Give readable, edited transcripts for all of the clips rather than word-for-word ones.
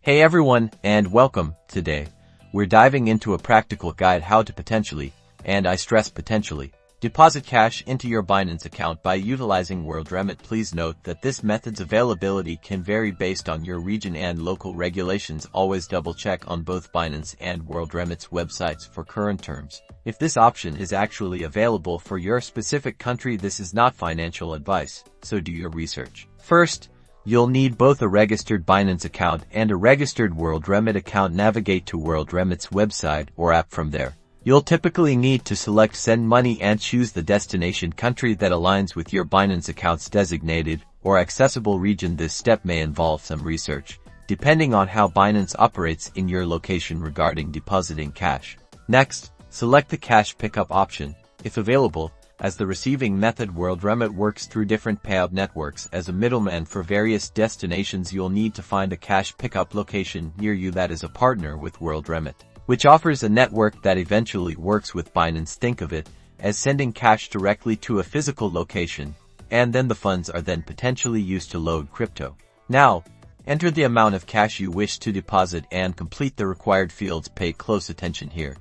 Hey everyone, and welcome. Today, we're diving into a practical guide how to potentially, and I stress potentially, deposit cash into your Binance account by utilizing Worldremit. Please note that this method's availability can vary based on your region and local regulations. Always double check on both Binance and Worldremit's websites for current terms. If this option is actually available for your specific country, this is not financial advice, so do your research. First, you'll need both a registered Binance account and a registered Worldremit account. Navigate to Worldremit's website or app from there. You'll typically need to select Send Money and choose the destination country that aligns with your Binance account's designated or accessible region. This step may involve some research, depending on how Binance operates in your location regarding depositing cash. Next, select the cash pickup option, if available. As the receiving method, Worldremit works through different payout networks. As a middleman for various destinations, you'll need to find a cash pickup location near you that is a partner with Worldremit, which offers a network that eventually works with Binance. Think of it as sending cash directly to a physical location, and then the funds are then potentially used to load crypto. Now, enter the amount of cash you wish to deposit and complete the required fields. Pay close attention here.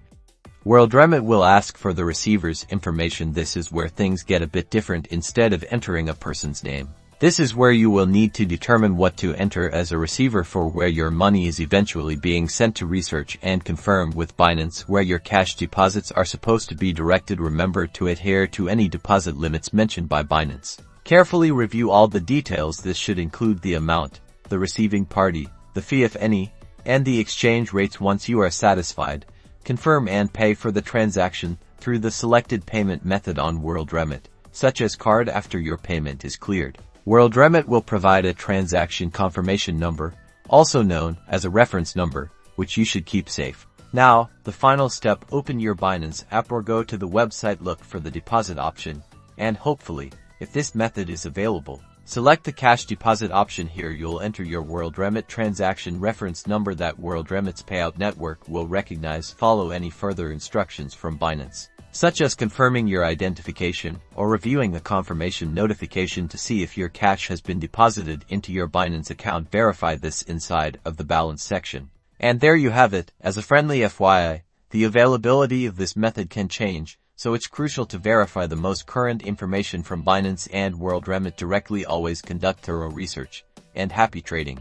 Worldremit will ask for the receiver's information. This is where things get a bit different. Instead of entering a person's name, this is where you will need to determine what to enter as a receiver for where your money is eventually being sent to. Research and confirm with Binance where your cash deposits are supposed to be directed. Remember to adhere to any deposit limits mentioned by Binance. Carefully review all the details. This should include the amount, the receiving party, the fee if any, and the exchange rates. Once you are satisfied, confirm and pay for the transaction through the selected payment method on Worldremit, such as card. After your payment is cleared, Worldremit will provide a transaction confirmation number, also known as a reference number, which you should keep safe. Now, the final step: open your Binance app or go to the website, look for the deposit option, and hopefully, if this method is available, select the cash deposit option. Here you'll enter your Worldremit transaction reference number that Worldremit's payout network will recognize. Follow any further instructions from Binance, such as confirming your identification or reviewing a confirmation notification to see if your cash has been deposited into your Binance account. Verify this inside of the balance section. And there you have it. As a friendly FYI, the availability of this method can change, so it's crucial to verify the most current information from Binance and Worldremit directly. Always conduct thorough research, and happy trading.